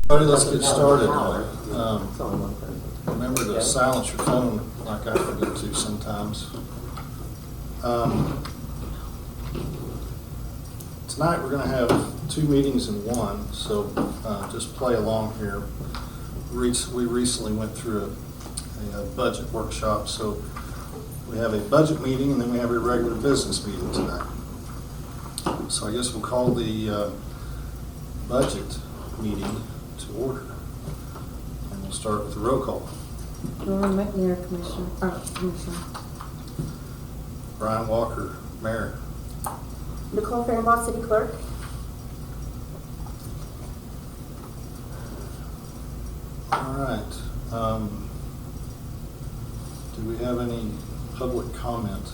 Alrighty, let's get started. Remember to silence your phone like I forget to sometimes. Tonight we're going to have two meetings in one, so just play along here. We recently went through a budget workshop, so we have a budget meeting and then we have a regular business meeting tonight. So I guess we'll call the budget meeting to order. And we'll start with the roll call. Norman McNair, Commissioner. Brian Walker, Mayor. Nicole Fehrenbach, City Clerk. All right. Do we have any public comment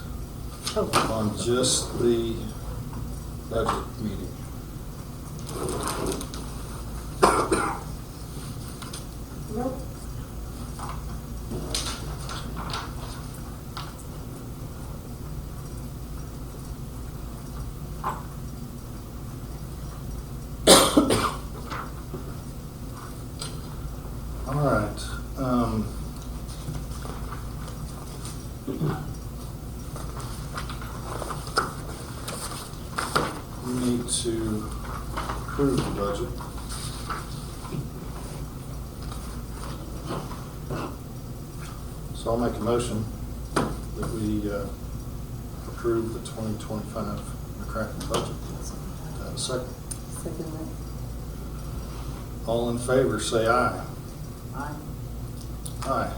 on just the budget meeting? Nope. All right. We need to approve the budget. So I'll make a motion that we approve the 2025 McCracken budget. Second. Second. All in favor, say aye. Aye. Aye.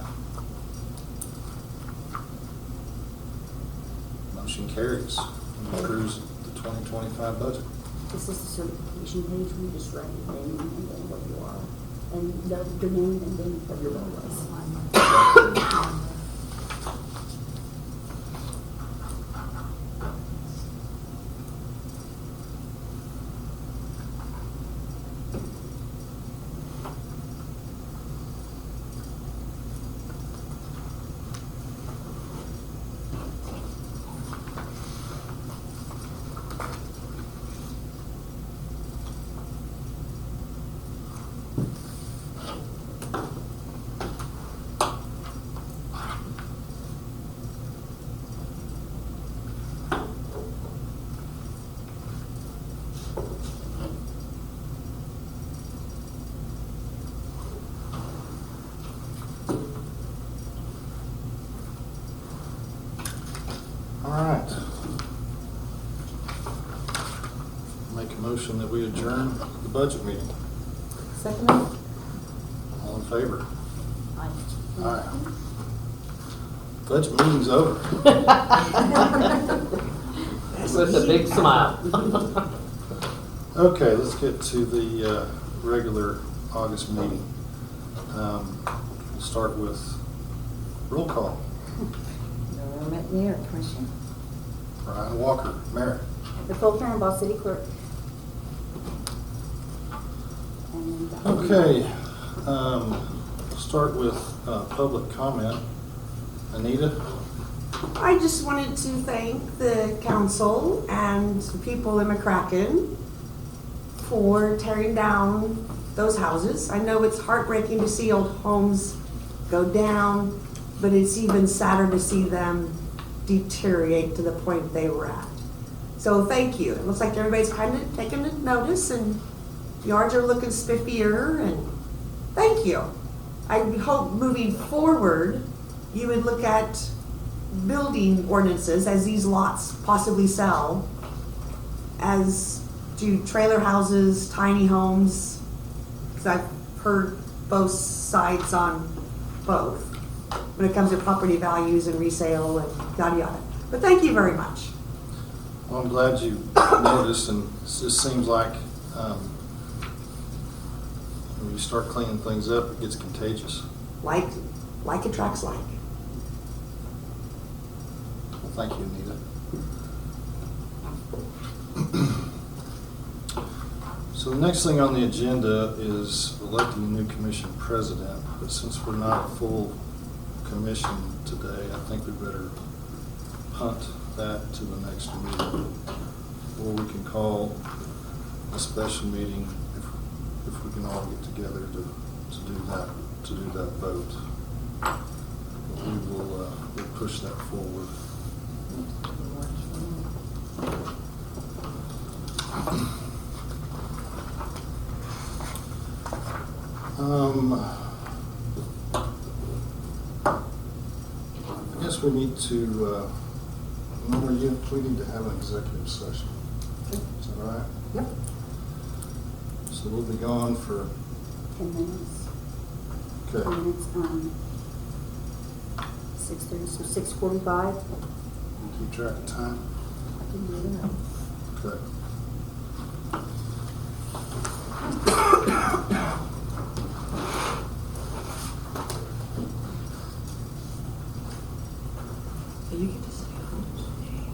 Motion carries. And approves the 2025 budget. This is the certification page. We just write your name and then what you are. And your name and then what your role was. All right. Make a motion that we adjourn the budget meeting. Second. All in favor? Aye. Aye. Budget meeting's over. With a big smile. Okay, let's get to the regular August meeting. We'll start with roll call. Norman McNair, Commissioner. Brian Walker, Mayor. Nicole Fehrenbach, City Clerk. And Okay, start with public comment. Anita? I just wanted to thank the council and the people in McCracken for tearing down those houses. I know it's heartbreaking to see old homes go down, but it's even sadder to see them deteriorate to the point they were at. So thank you. It looks like everybody's kind of taking a notice and yards are looking spiffier, and thank you. I hope moving forward, you would look at building ordinances as these lots possibly sell, as do trailer houses, tiny homes, because I've heard both sides on both when it comes to property values and resale and yada yada. But thank you very much. Well, I'm glad you noticed, and it just seems like when you start cleaning things up, it gets contagious. Like attracts like. Well, thank you, Anita. So the next thing on the agenda is electing a new commission president, but since we're not a full commission today, I think we better punt that to the next meeting. Or we can call a special meeting if we can all get together to do that vote. We will, we'll push that forward. I guess we need to, Nora, we need to have an executive session. Is that all right? Yep. So we'll be gone for, 10 minutes. okay, 10 minutes, 6:30, so 6:45. you keep track of time? I can do that. Okay. So you get to stay home today.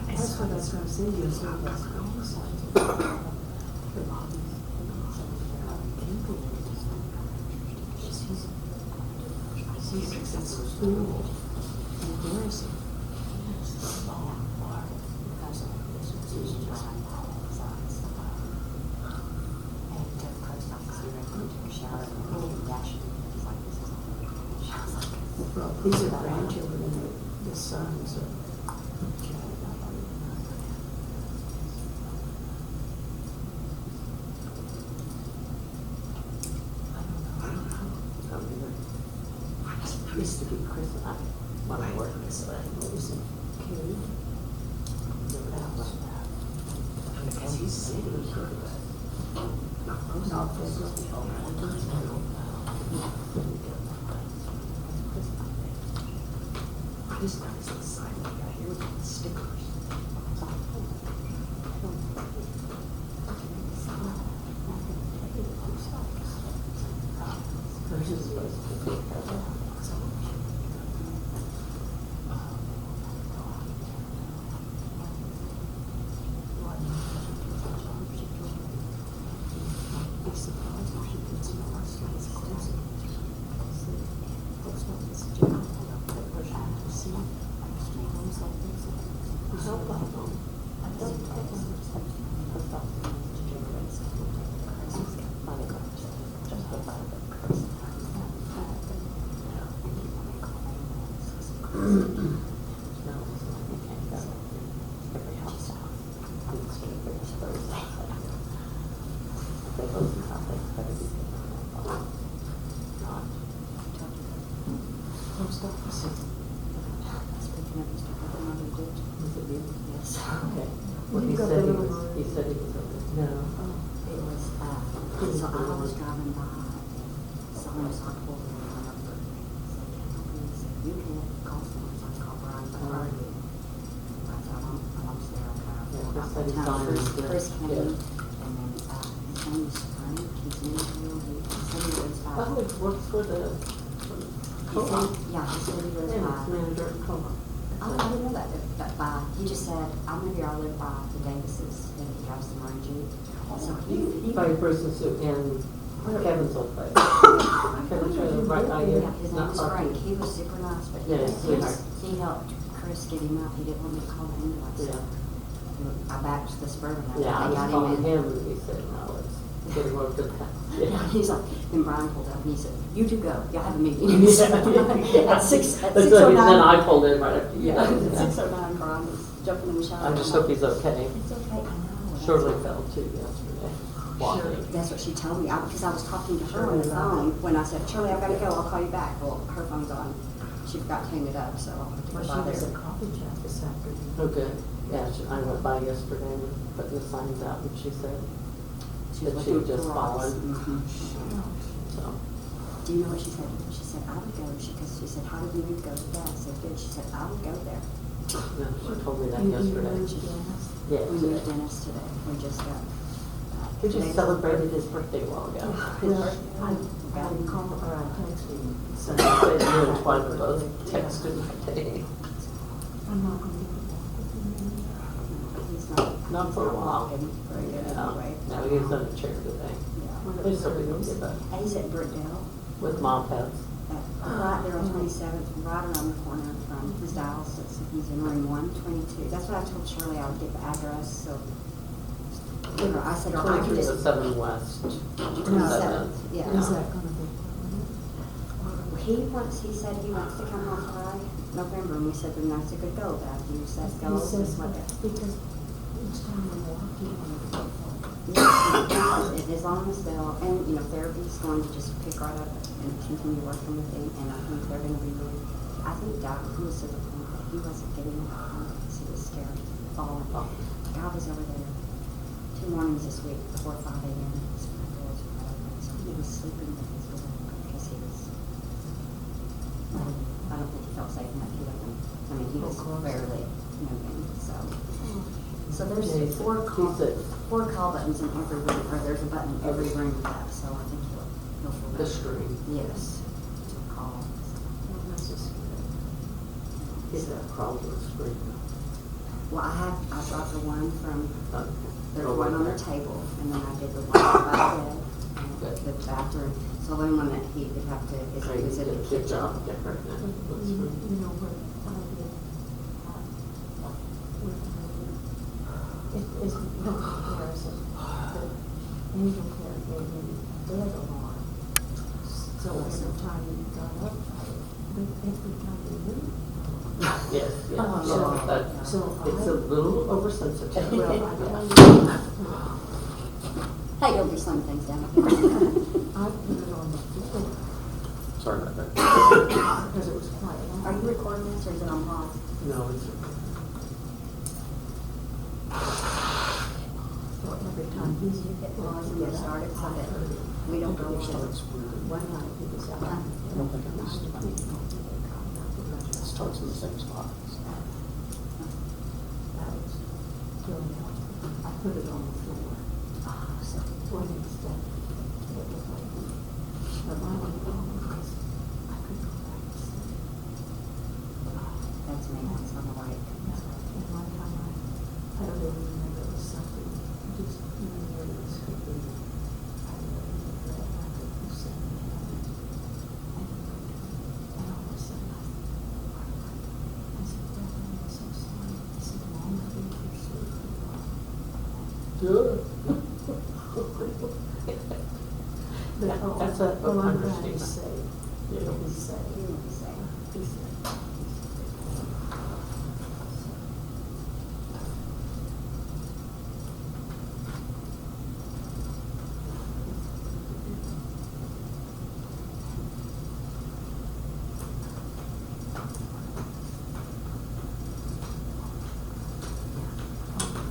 That's what I was gonna say, you said that's He's in school. Embarrassing. These are grandchildren and the sons are. Used to be Christmas, when I worked in Sled, it was in Cary. Because he's city. Not this. Christmas is silent, I hear with stickers. Versus supposed to be post office. Speaking of Mr. Mother did. Was it you? Yes. Okay. Well, You he got said the he little was, one. he said he was over. No. It was, so I was driving by, someone was on hold and went up there. Said, you can call someone, so I called Brian, but I already. I said, I'm upstairs, okay. Yeah, Well, Chris said he's now on his list. Chris came, Yeah. and then, his name is Frank, he's in here, he said he lives by. Oh, he works for the He co-op. said, yeah, he said he lives Yeah, by. he's manager at co-op. I didn't know that, but he just said, I'm gonna be, I live by the Davises, and he drives the Marine Jeep. So he. By person suit in Kevin's old place. Kevin's right by you. Yeah, his name Not was far Frank, from he was super nice, but Yeah, sweetheart. he helped Chris get him up, he didn't want me to call the ambulance, so. Yeah. I backed the Suburban up, Yeah, I they was got calling him in. him and he said, no, let's get him over to the house. Yeah. He's like, then Brian pulled up and he said, you two go, y'all have a meeting. Yeah. At six, at That's 6:09. what he- Then I pulled in right after you. Yeah, left. at 6:09, Brian was jumping in the shower. I just hope he's okay. It's okay, I know. that's Shirley all. fell too yesterday, walking. That's what she told me, because I was talking to her on the phone when I said, Shirley, I've got to go, I'll call you back. Well, her phone's on. She forgot to hang it up, so I'll have to go Well, she by was there. at coffee chat this afternoon. Oh, good. Yeah, I went by yesterday and putting the signs out and she said, She was that she looking had just for rocks. fallen. Mhm. so. Do you know what she said? She said, I would go, because she said, how did you go to that? I said, good. She said, I would go there. No, she told me that You yesterday. moved Dennis? Yeah, We moved Dennis today. We just got. we just today's celebrated his birthday a while ago. Well, I called or I texted him. So I said you and Twyla were both texted my day. I'm not gonna get it back with him. He's not. Not for a he's not while. walking very good anyway. No, he's on a chair today. Yeah. I just hope he don't get back And he's at Brookdale. with mom pets. Right there on 27th, right around the corner from his dialysis. He's in room 122. That's what I told Shirley I would get the address, so. You know, I said, or I can 23 just. 07 West. No, 27th. Yeah. Is that gonna be permanent? He said he wants to come on by November, and we said, then that's a good goal, that you said He go. says, what- because each time we walk, you want to go Yes, as long as they'll, and, you know, therapy's going to just pick right up and continue working with him, and I think they're gonna be really, I think Doc, he was to the point that he wasn't getting it because he was scared of falling. Like, I was over there 2 mornings this week before 5 a.m. His front doors were open, so he was sleeping with his door because he was, I don't think he felt safe enough to open. I mean, he was barely moving, so. So there's Yeah, he's- four call buttons in every room, or there's a button in every room with that, so I think he'll feel The better. screen. Yes, to call. Well, that's just good. He's got a crawl to the screen. Well, I brought the one from, Okay. there's Oh, one on okay. the table, and then I did the one by the bed, Good. and the bathroom. So the only one that he would have to, is Great, he was in the good kitchen. job, Deborah. You know, what I did, with, it's no comparison, but Angel Care gave me bed alarm. So every time you got up, but every time you moved. Yes, yeah. Oh, That- so It's a little oversensitive. Well, I Hey, don't be slowing things down. put it on the floor Sorry about that. because it was quite long. Are you recording this, or is it on pause? No, it's, So every time he's Well, you get started, so that we don't go over. one night he was out. Huh? I don't think I missed it. It starts in the same spot. That was killing me. I put it on the floor. Oh, so, When instead, it was like, but my only problem was I could go back to sleep. that's me, that's on the right. And one time I don't even remember it was something, just, you know, where it was could be. I really regret it. I could do something. And all of a sudden I said, Brother, I'm so sorry. I said, Mom, I think you're sleeping. good. But, That's a oh, I'm glad understatement. he's safe. Yeah. He's safe. You will be safe. He's safe.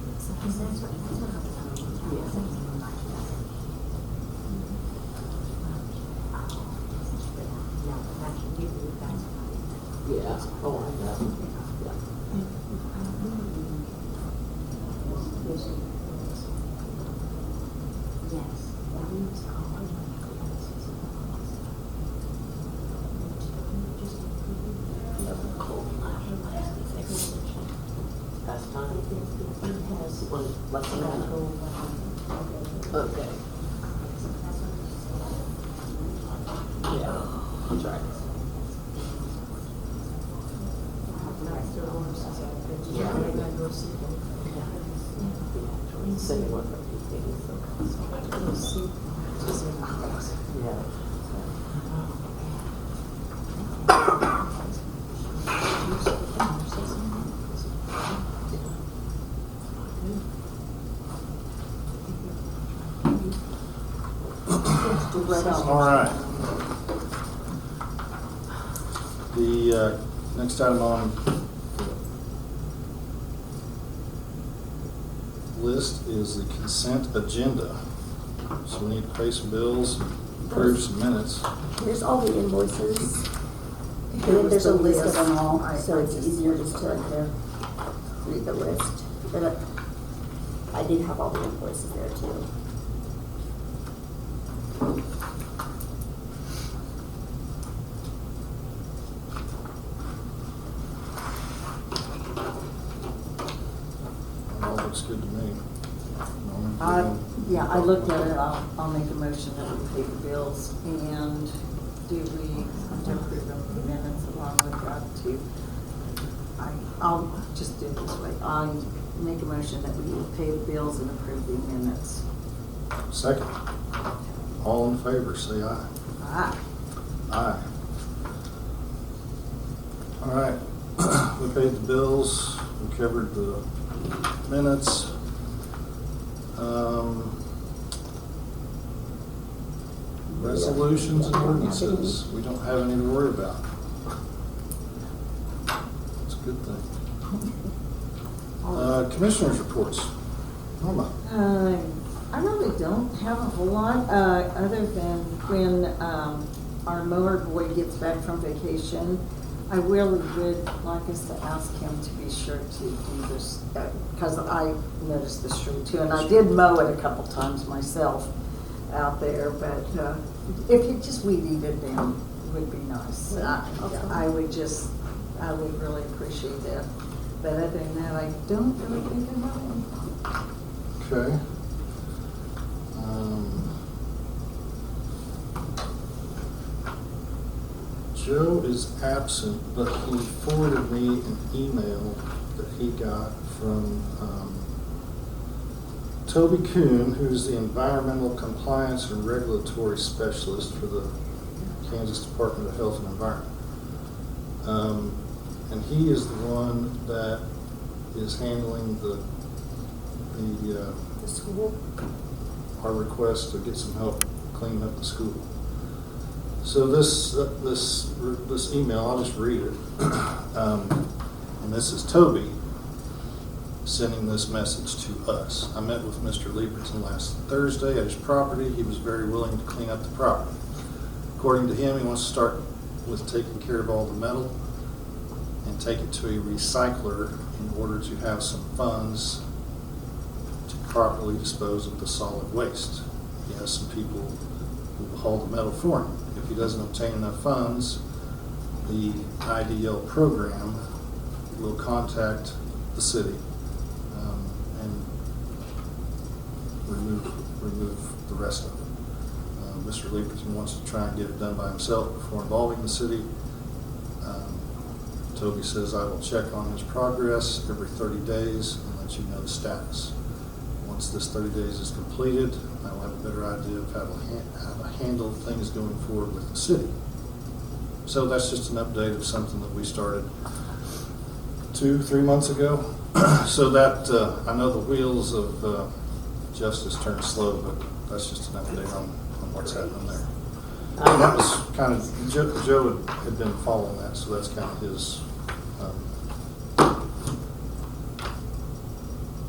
Because that's what I was talking about. No, but I can give you guys money. Yeah, oh, I know. Yeah. Yes. Last time. One less than a minute. Okay. Yeah, that's right. Say what yeah. All right. The next item on the list is the consent agenda. So we need to pay some bills, approve some minutes. Here's all the invoices. And then there's a list of them all, so it's easier just to read the list. But I did have all the invoices there too. All looks good to me. Yeah, I looked at it, I'll make a motion that we pay the bills, and do we have to approve of the minutes along with that too? I'll just do it this way, I make a motion that we pay the bills and approve the minutes. Second. All in favor, say aye. Ah, Aye. All right, we paid the bills, we covered the minutes. Resolutions and ordinances, we don't have any to worry about. It's a good thing. Commissioners' reports. Norma. I really don't have a whole lot, other than when, our mower boy gets back from vacation. I really would like us to ask him to be sure to do this, because I noticed this tree too, and I did mow it a couple times myself out there, but, if you just weed eat it down, it would be nice. I would really appreciate that. But other than that, I don't really think I have any. Okay. Joe is absent, but he forwarded me an email that he got from Toby Kuhn, who's the Environmental Compliance and Regulatory Specialist for the Kansas Department of Health and Environment. And he is the one that is handling the school. our request to get some help cleaning up the school. So this email, I'll just read it. And this is Toby sending this message to us. I met with Mr. Lieberton last Thursday at his property. He was very willing to clean up the property. According to him, he wants to start with taking care of all the metal and take it to a recycler in order to have some funds to properly dispose of the solid waste. He has some people who will haul the metal for him. If he doesn't obtain enough funds, the IDL program will contact the city and remove the rest of it. Mr. Lieberton wants to try and get it done by himself before involving the city. Toby says I will check on his progress every 30 days and let you know the status. Once this 30 days is completed, I will have a better idea of how to handle things going forward with the city. So that's just an update of something that we started 2-3 months ago. So that, I know the wheels of justice turn slow, but that's just an update on what's happening there. And that was kind of, Joe had been following that, so that's kind of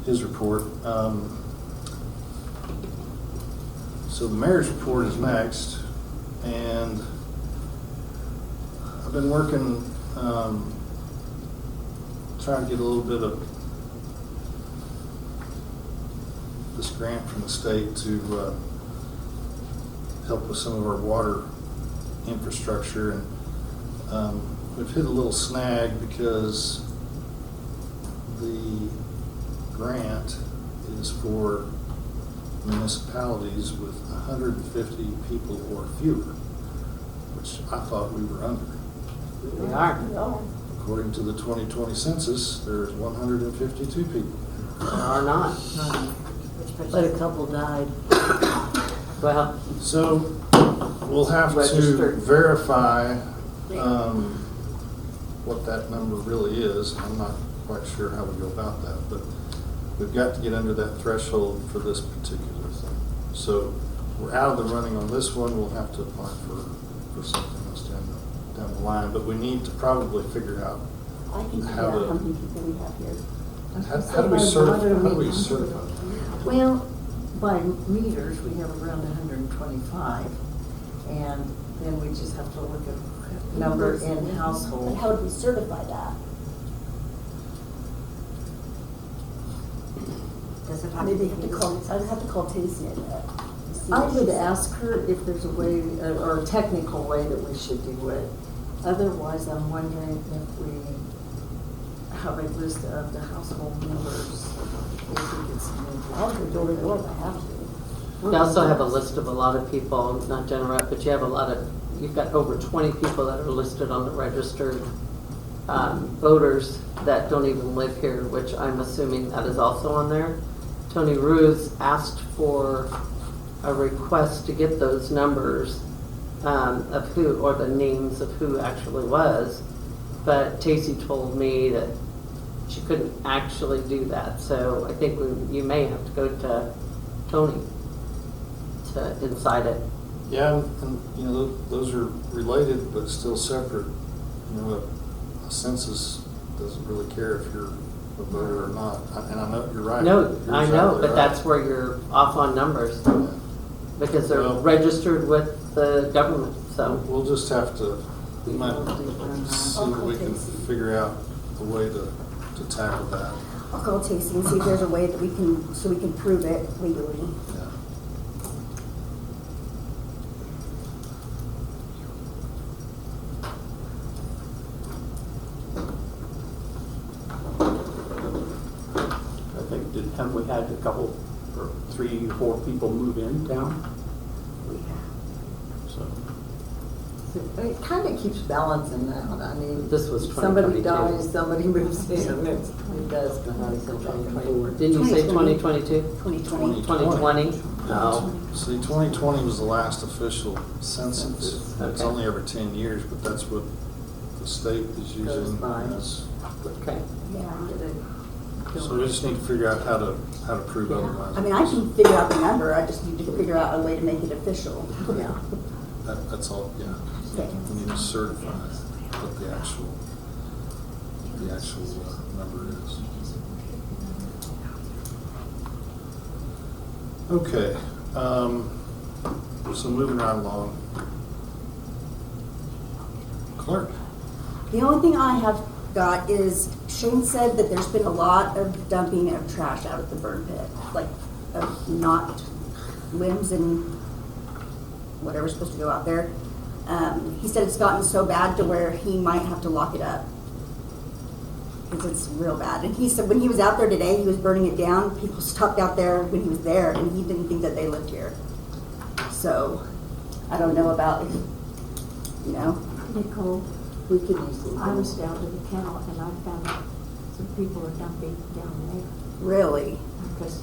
his report. So the mayor's report is next, and I've been working, trying to get a little bit of this grant from the state to help with some of our water infrastructure, and we've hit a little snag because the grant is for municipalities with 150 people or fewer, which I thought we were under. We are. According to the 2020 census, there's 152 people. We are not. But a couple died. Well, So we'll have to Registered. verify what that number really is. I'm not quite sure how we go about that, but we've got to get under that threshold for this particular thing. So we're out of the running on this one, we'll have to apply for something else down the line, but we need to probably figure out I can figure How out to- how many people we have here. how do we certify? Well, by meters, we have around 125, and then we just have to look at number in But household. how would we certify that? Does it have Maybe to have be? to call, I'd have to call Tacy and, see I what she would says. ask her if there's a way, or a technical way that we should do it. Otherwise, I'm wondering if we have a list of the household members. If we could submit I'll go door to door if I have to. We also have a list of a lot of people, not to interrupt, but you have a lot of, you've got over 20 people that are listed on the registered voters that don't even live here, which I'm assuming that is also on there. Tony Ruth asked for a request to get those numbers of who, or the names of who actually was, but Tacy told me that she couldn't actually do that, so I think you may have to go to Tony to incite it. Yeah, and, you know, those are related but still separate. You know, a census doesn't really care if you're a voter or not, and I know you're right. No, You're I know, exactly but right. that's where you're off on numbers, Yeah. because they're Well- registered with the government, so. We'll just have to, we might see if we can figure out a way to tackle that. I'll call Tacy and see if there's a way that we can, so we can prove it legally. Yeah. I think, have we had a couple, or 3 or 4 people move in town? So, It kind of keeps balancing out. I mean, This was somebody 2022. dies, somebody moves in. It does. Didn't you say 2022? 2020. 2020? No. See, 2020 was the last official census. It's Okay. only every 10 years, but that's what the state is Goes using by. as. Okay. Yeah. So we just need to figure out how to prove otherwise. I mean, I can figure out the number, I just need to figure out a way to make it official. Yeah. That's all, yeah. Okay. We need to certify what the actual number is. Okay, so moving right along. Clerk. The only thing I have got is Shane said that there's been a lot of dumping of trash out at the burn pit, like knocked limbs and whatever's supposed to go out there. He said it's gotten so bad to where he might have to lock it up because it's real bad. And he said when he was out there today, he was burning it down. People stopped out there when he was there, and he didn't think that they lived here. So I don't know about, you know. Nicole, We could easily. I was down to the kennel and I found some people are dumping down there. Really? Because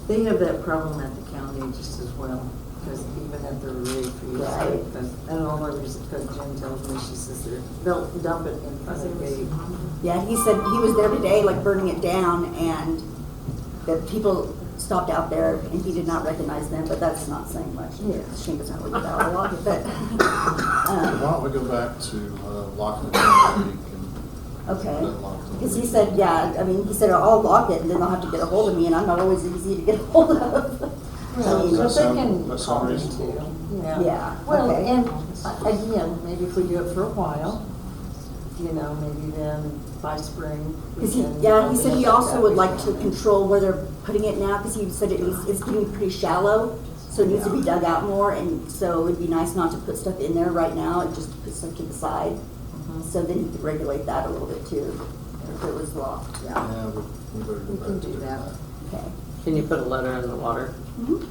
They have that problem at the county just as well, because even at the refuse. Right. And all of it's because Jen tells me, she says they'll dump it in front of the gate. Yeah, he said he was there today, like burning it down, and the people stopped out there, and he did not recognize them, but that's not saying much. Yeah. Shane doesn't look at that a lot, but, Why don't we go back to locking the door week and okay. unlock the Because he week? said, yeah, I mean, he said, I'll lock it, and then they'll have to get a hold of me, and I'm not always easy to get a hold of. Well, I mean, so they sound- can that call sound me reasonable? too. Yeah, Well, okay. and again, maybe if we do it for a while, you know, maybe then by spring. we Because he, can yeah, he said open he it up also that would like to weekend. control where they're putting it now, because he said it's getting pretty shallow, so it needs to be dug out more, and so it'd be nice not to put stuff in there right now, and just put stuff to the side. So then he could regulate that a little bit too, if it was locked, yeah. Yeah, we better go We back can to do doing that. Okay. Can you put a letter in the water? Mhm.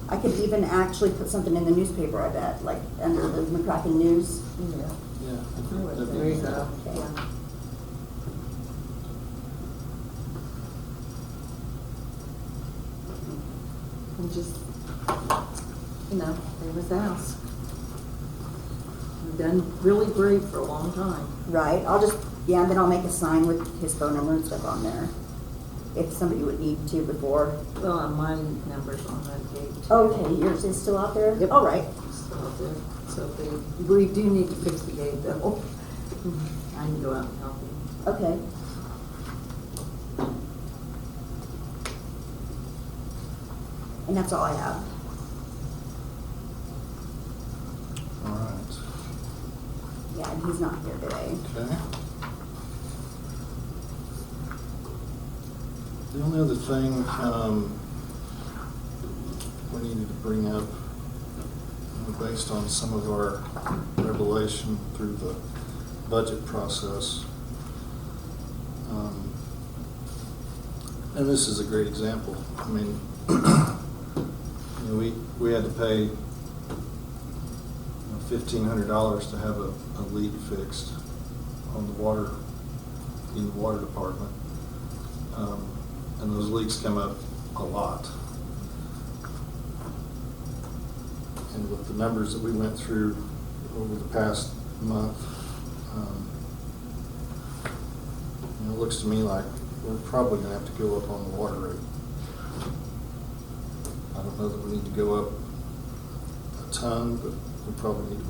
I could even actually put something in the newspaper, I bet, like under the McCracken News. Yeah. Yeah. that'd be There you good. go. Okay. And just, you know, they was asked. We've done really great for a long time. Right, I'll just Yeah, and then I'll make a sign with his phone number and stuff on there, if somebody would need to before. Well, and my number's on that gate. Okay, yours is still out there? Yep. All right. So there, so if they, we do need to fix the gate though. I can go out and help you. Okay. And that's all I have. All right. Yeah, and he's not here today. Okay. The only other thing we needed to bring up, based on some of our revelation through the budget process, and this is a great example. I mean, you know, we had to pay $1,500 to have a leak fixed on the water, in the water department. And those leaks come up a lot. And with the numbers that we went through over the past month, you know, it looks to me like we're probably gonna have to go up on the water rate. I don't know that we need to go up a ton, but we probably need to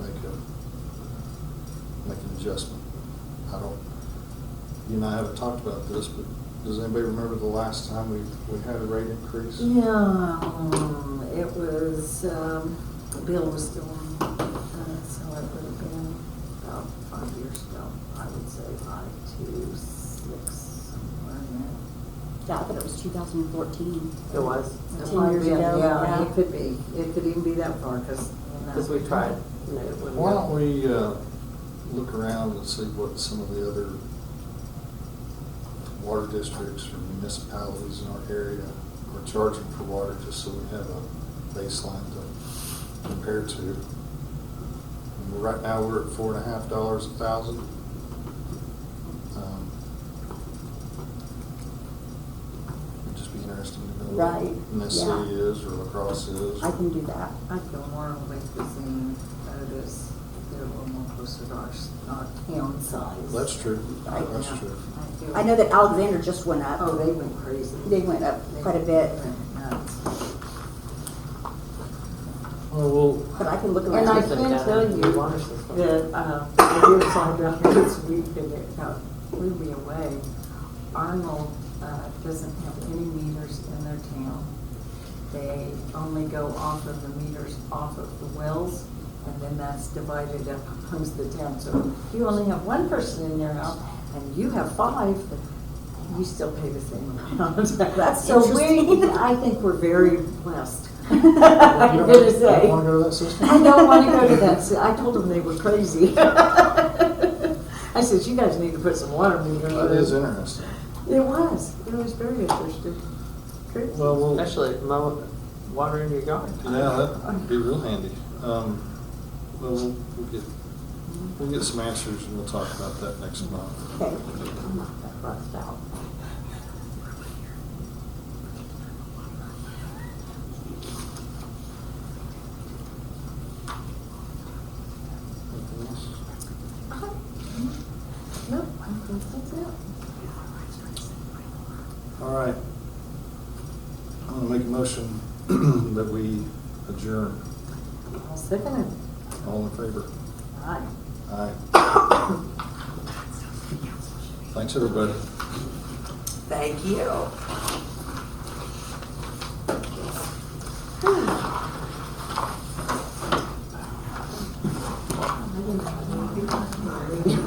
make an adjustment. You and I haven't talked about this, but does anybody remember the last time we had a rate increase? Yeah, it was, Bill was still on, so it would have been about 5 years ago. I would say 5 to 6, somewhere in there. Yeah, I thought it was 2014. It was, It 10 might years be, ago, Yeah, yeah. it could be. It could even be that far, because. because we tried. and it wouldn't Why go. don't we look around and see what some of the other water districts or municipalities in our area are charging for water, just so we have a baseline to compare to. And right now, we're at $4.50 a thousand. It'd just be interesting to know Right, what Ness yeah. City is or La Crosse is. I can do that. I'd go more with the same, notice, they're a little more closer to our town size. That's true. Right. That's Yeah. true. I know that Alexander just went up. Oh, they went crazy. They went up quite a bit, They went nuts. Well, but I can look And I around. System can down tell in the you water system. that, I did find out this week that it blew me away. Arnold, doesn't have any meters in their town. They only go off of the meters off of the wells, and then that's divided up amongst the town. So if you only have one person in your house, and you have 5, you still pay the same amount. That's So interesting. I think we're very blessed. you I'm don't gonna say. want to go to that system? I don't want to go to that. I told them they were crazy. I said, you guys need to put some water meters That in. is interesting. It was very interesting. Crazy. Well, we'll, yeah, Especially mow water in your yard. that'd be real handy. Well, we'll get some answers and we'll talk about that next month. Okay. That rust out. Anything else? No, I think that's it. All right. I'm gonna make a motion that we adjourn. I'll second it. All in favor? Aye. Aye. Thanks, everybody. Thank you. I didn't have any people.